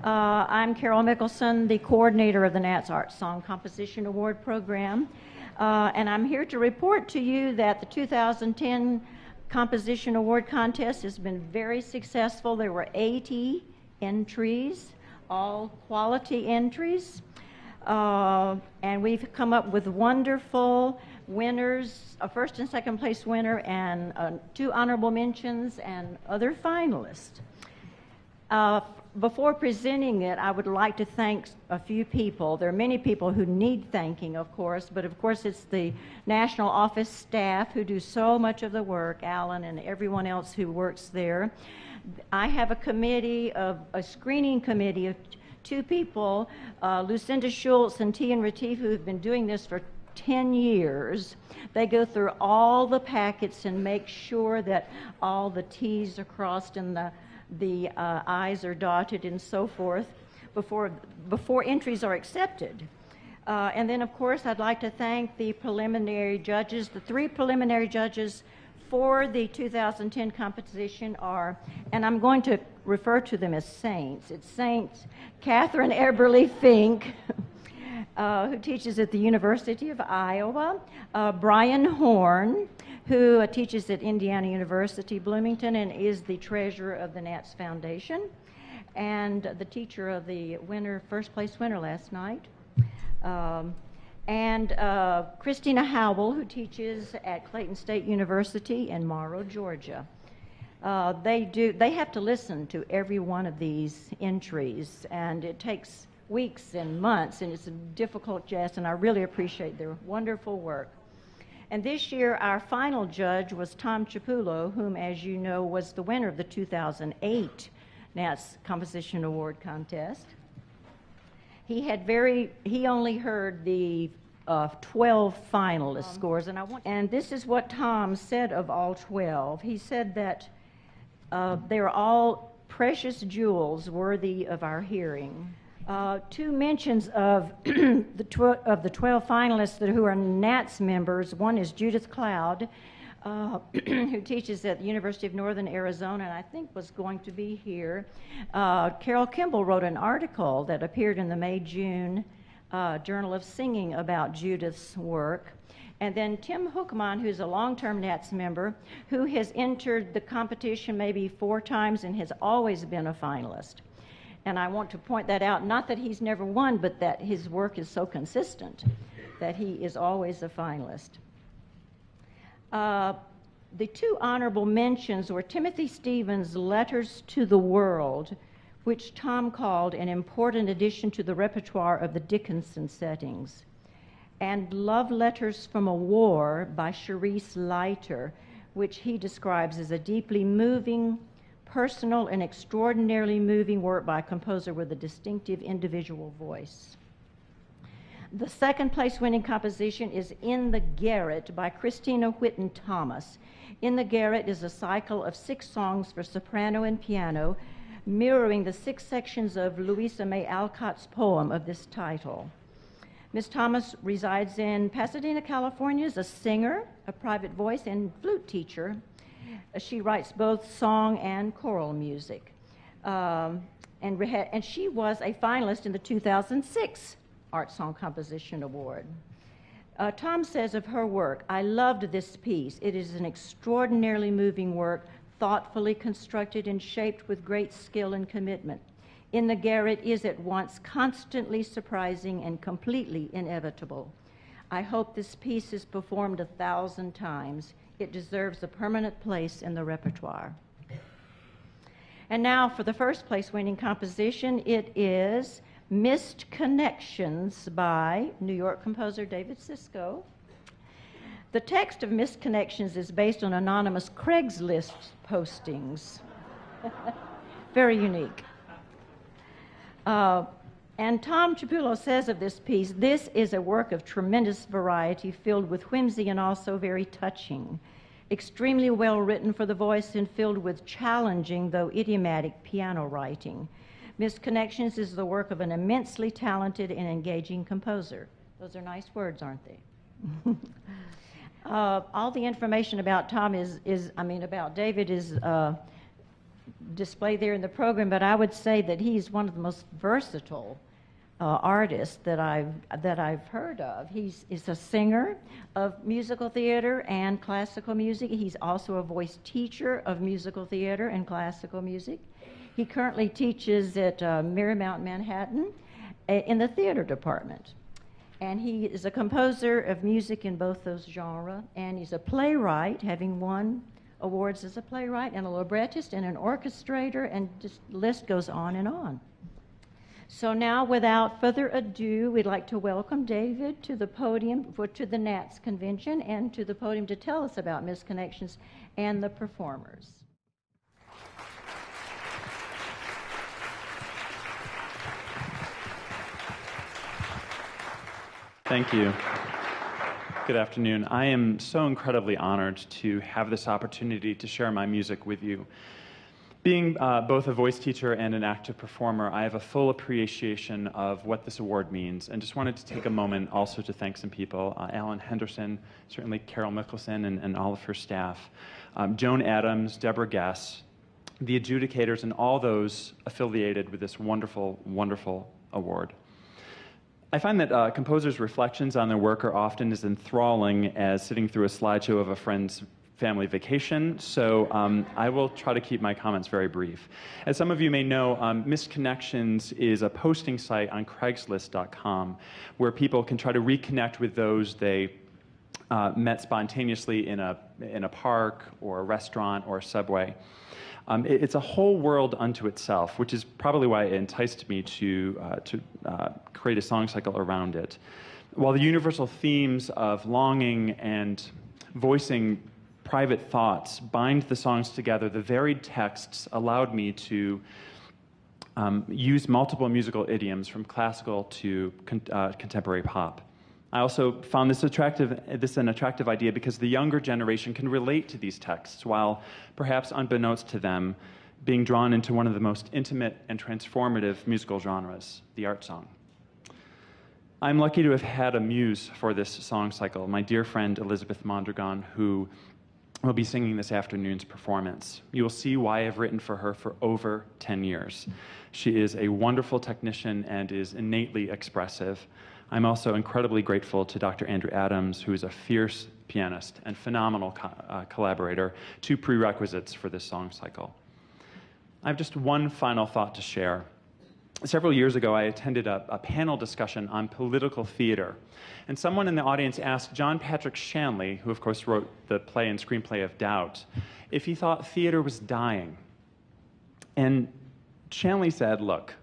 I'm Carol Mickelson, the coordinator of the NATS Art Song Composition Award Program, and I'm here to report to you that the 2010 Composition Award Contest has been very successful. There were 80 entries, all quality entries, and we've come up with wonderful winners, a first and second place winner, and 2 honorable mentions and other finalists. Before presenting it, I would like to thank a few people. There are many people who need thanking, of course, but of course it's the National Office staff who do so much of the work, Alan and everyone else who works there. I have a screening committee of 2 people, Lucinda Schultz and Tian Retief, who have been doing this for 10 years. They go through all the packets and make sure that all the T's are crossed and the I's are dotted and so forth before entries are accepted. And then, of course, I'd like to thank the preliminary judges. The 3 preliminary judges for the 2010 competition are, and I'm going to refer to them as saints. It's Saints Catherine Eberly Fink, who teaches at the University of Iowa, Brian Horn, who teaches at Indiana University, Bloomington, and is the treasurer of the NATS Foundation, and the teacher of the first place winner last night, and Christina Howell, who teaches at Clayton State University in Morrow, Georgia. They have to listen to every one of these entries, and it takes weeks and months, and it's a difficult task, and I really appreciate their wonderful work. And this year, our final judge was Tom Chiapullo, whom, as you know, was the winner of the 2008 NATS Composition Award Contest. He only heard the 12 finalist scores, and this is what Tom said of all 12. He said that they're all precious jewels worthy of our hearing. 2 mentions of the 12 finalists who are NATS members. One is Judith Cloud, who teaches at the University of Northern Arizona, and I think was going to be here. Carol Kimball wrote an article that appeared in the May-June Journal of Singing about Judith's work. And then Tim Hookman, who's a long-term NATS member, who has entered the competition maybe 4 times and has always been a finalist. And I want to point that out, not that he's never won, but that his work is so consistent that he is always a finalist. The 2 honorable mentions were Timothy Stevens' Letters to the World, which Tom called an important addition to the repertoire of the Dickinson settings, and Love Letters from a War by Charisse Leiter, which he describes as a deeply moving, personal, and extraordinarily moving work by a composer with a distinctive individual voice. The second place winning composition is In the Garret by Christina Witten Thomas. In the Garret is a cycle of 6 songs for soprano and piano, mirroring the 6 sections of Louisa May Alcott's poem of this title. Ms. Thomas resides in Pasadena, California, as a singer, a private voice, and flute teacher. She writes both song and choral music. And she was a finalist in the 2006 Art Song Composition Award. Tom says of her work, "I loved this piece. It is an extraordinarily moving work, thoughtfully constructed and shaped with great skill and commitment. In the Garret is at once constantly surprising and completely inevitable. I hope this piece is performed 1,000 times. It deserves a permanent place in the repertoire." And now for the first place winning composition, it is Missed Connections by New York composer David Sisco. The text of Missed Connections is based on anonymous Craigslist postings. Very unique. And Tom Chiapullo says of this piece, "This is a work of tremendous variety, filled with whimsy and also very touching. Extremely well written for the voice and filled with challenging, though idiomatic, piano writing. Missed Connections is the work of an immensely talented and engaging composer." Those are nice words, aren't they? All the information about about David is displayed there in the program, but I would say that he's one of the most versatile artists that I've heard of. He's a singer of musical theater and classical music. He's also a voice teacher of musical theater and classical music. He currently teaches at Marymount, Manhattan, in the theater department. And he is a composer of music in both those genres, and he's a playwright, having won awards as a playwright and a librettist and an orchestrator, and just the list goes on and on. So now, without further ado, we'd like to welcome David to the podium, to the NATS convention, and to the podium to tell us about Misconnections and the performers. Thank you. Good afternoon. I am so incredibly honored to have this opportunity to share my music with you. Being both a voice teacher and an active performer, I have a full appreciation of what this award means, and just wanted to take a moment also to thank some people, Alan Henderson, certainly Carol Mickelson and all of her staff, Joan Adams, Deborah Guess, the adjudicators, and all those affiliated with this wonderful, wonderful award. I find that composers' reflections on their work are often as enthralling as sitting through a slideshow of a friend's family vacation, so I will try to keep my comments very brief. As some of you may know, Misconnections is a posting site on Craigslist.com where people can try to reconnect with those they met spontaneously in a park or a restaurant or a subway. It's a whole world unto itself, which is probably why it enticed me to create a song cycle around it. While the universal themes of longing and voicing private thoughts bind the songs together, the varied texts allowed me to use multiple musical idioms from classical to contemporary pop. I also found this an attractive idea because the younger generation can relate to these texts while, perhaps unbeknownst to them, being drawn into one of the most intimate and transformative musical genres, the art song. I'm lucky to have had a muse for this song cycle, my dear friend Elizabeth Mondragon, who will be singing this afternoon's performance. You will see why I've written for her for over 10 years. She is a wonderful technician and is innately expressive. I'm also incredibly grateful to Dr. Andrew Adams, who is a fierce pianist and phenomenal collaborator, two prerequisites for this song cycle. I have just one final thought to share. Several years ago, I attended a panel discussion on political theater, and someone in the audience asked John Patrick Shanley, who of course wrote the play and screenplay of Doubt, if he thought theater was dying. And Shanley said, look,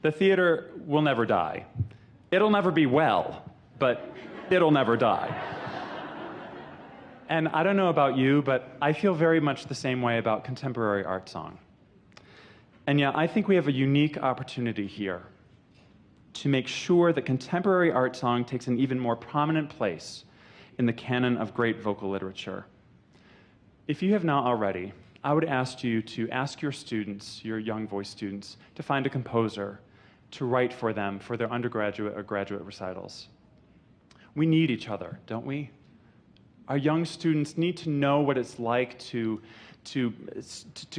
the theater will never die. It'll never be well, but it'll never die. And I don't know about you, but I feel very much the same way about contemporary art song. And yet, I think we have a unique opportunity here to make sure that contemporary art song takes an even more prominent place in the canon of great vocal literature. If you have not already, I would ask you to ask your students, your young voice students, to find a composer to write for them for their undergraduate or graduate recitals. We need each other, don't we? Our young students need to know what it's like to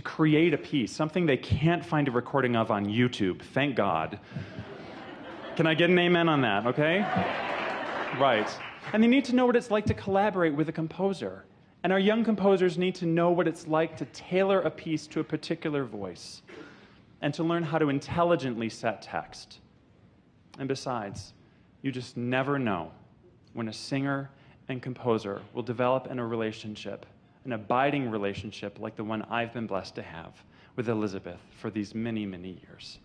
create a piece, something they can't find a recording of on YouTube, thank God. Can I get an amen on that, okay? Right. And they need to know what it's like to collaborate with a composer. And our young composers need to know what it's like to tailor a piece to a particular voice and to learn how to intelligently set text. And besides, you just never know when a singer and composer will develop in a relationship, an abiding relationship like the one I've been blessed to have with Elizabeth for these many, many years.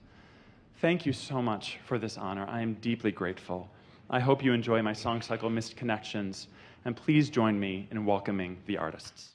Thank you so much for this honor. I am deeply grateful. I hope you enjoy my song cycle, Missed Connections, and please join me in welcoming the artists.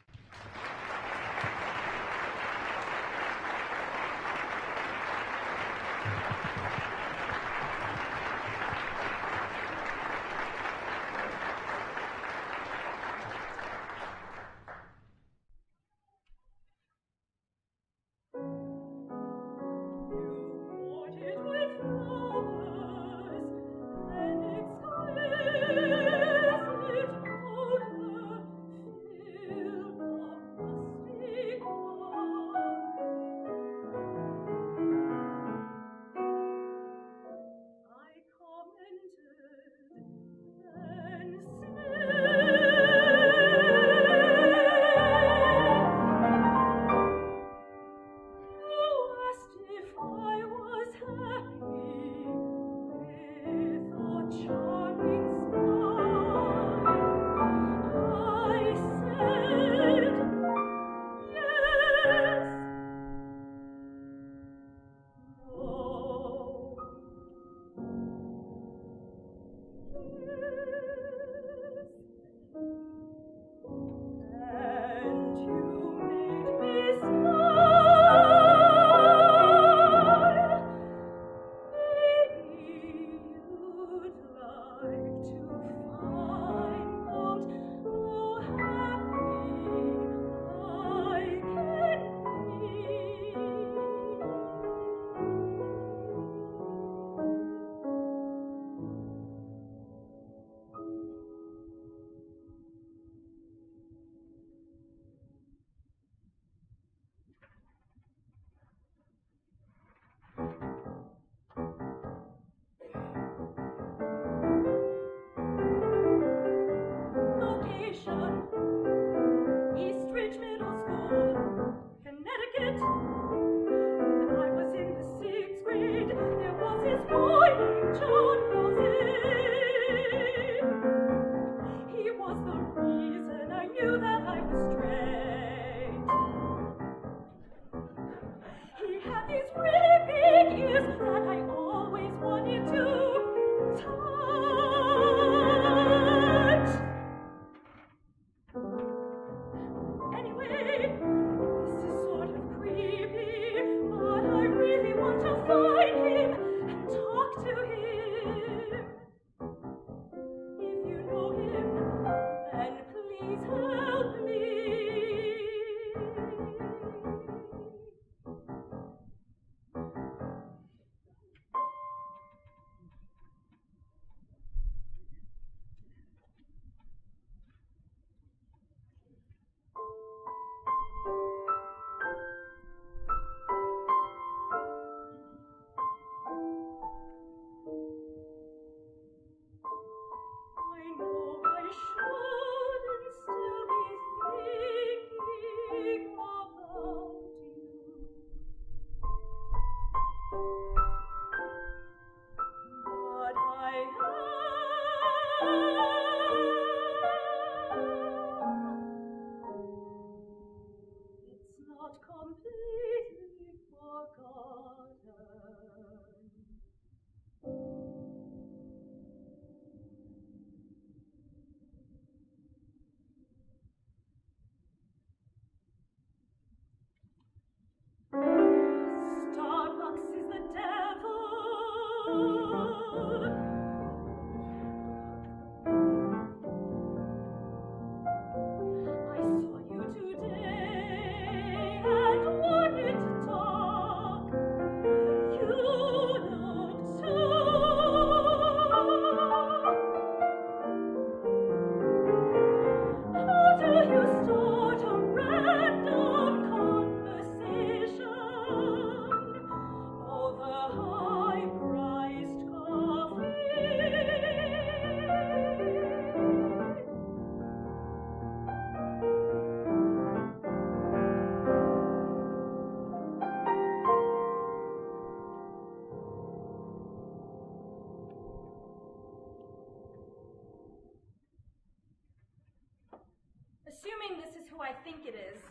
who I think it is.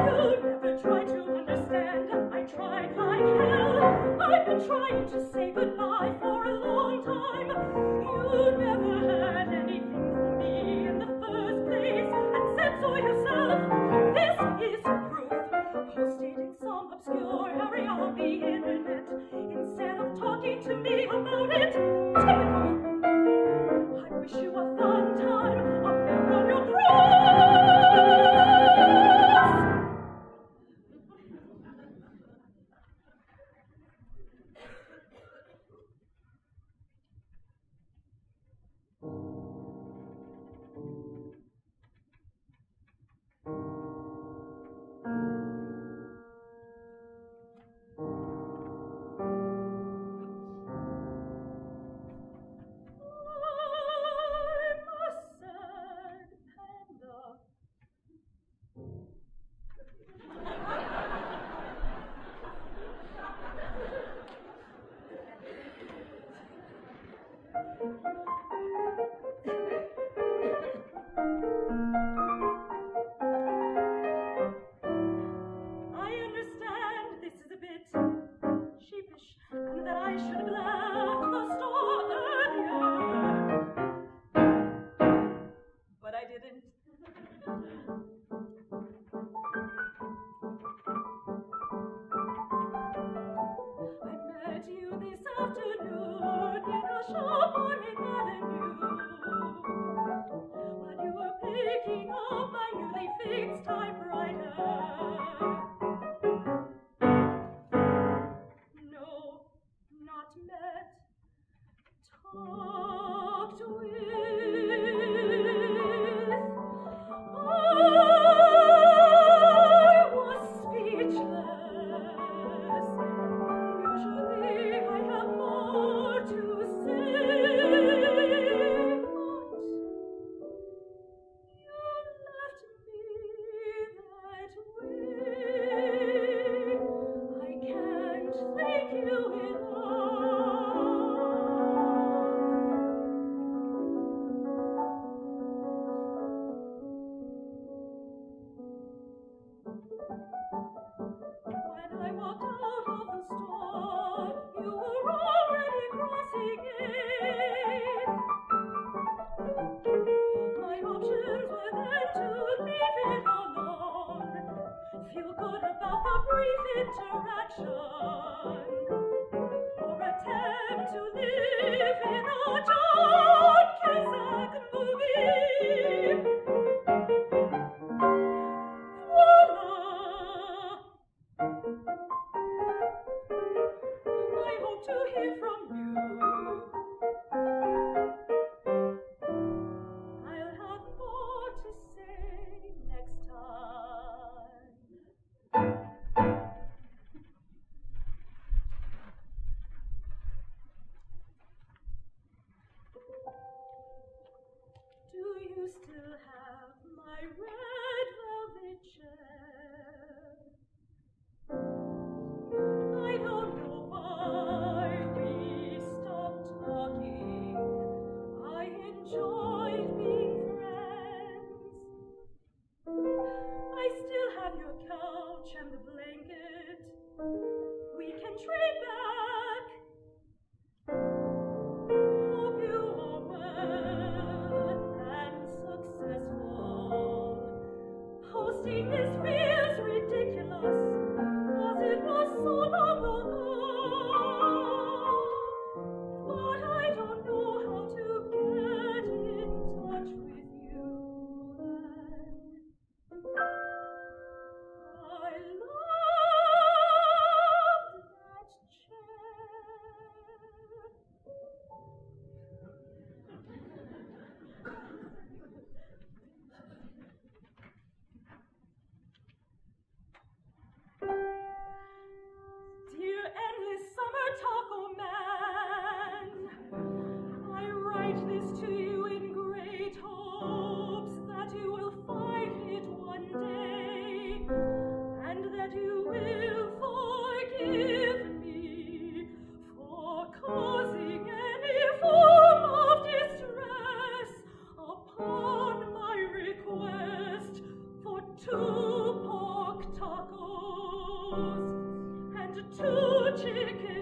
You never try to understand. I tried like hell. I've been trying to say goodbye for a long time. You never had anything for me in the first place, and said so yourself. This is proof, posted in some obscure area of the internet, instead of talking to me about it. Typical. I wish you a fun time up there on your cross. chicken.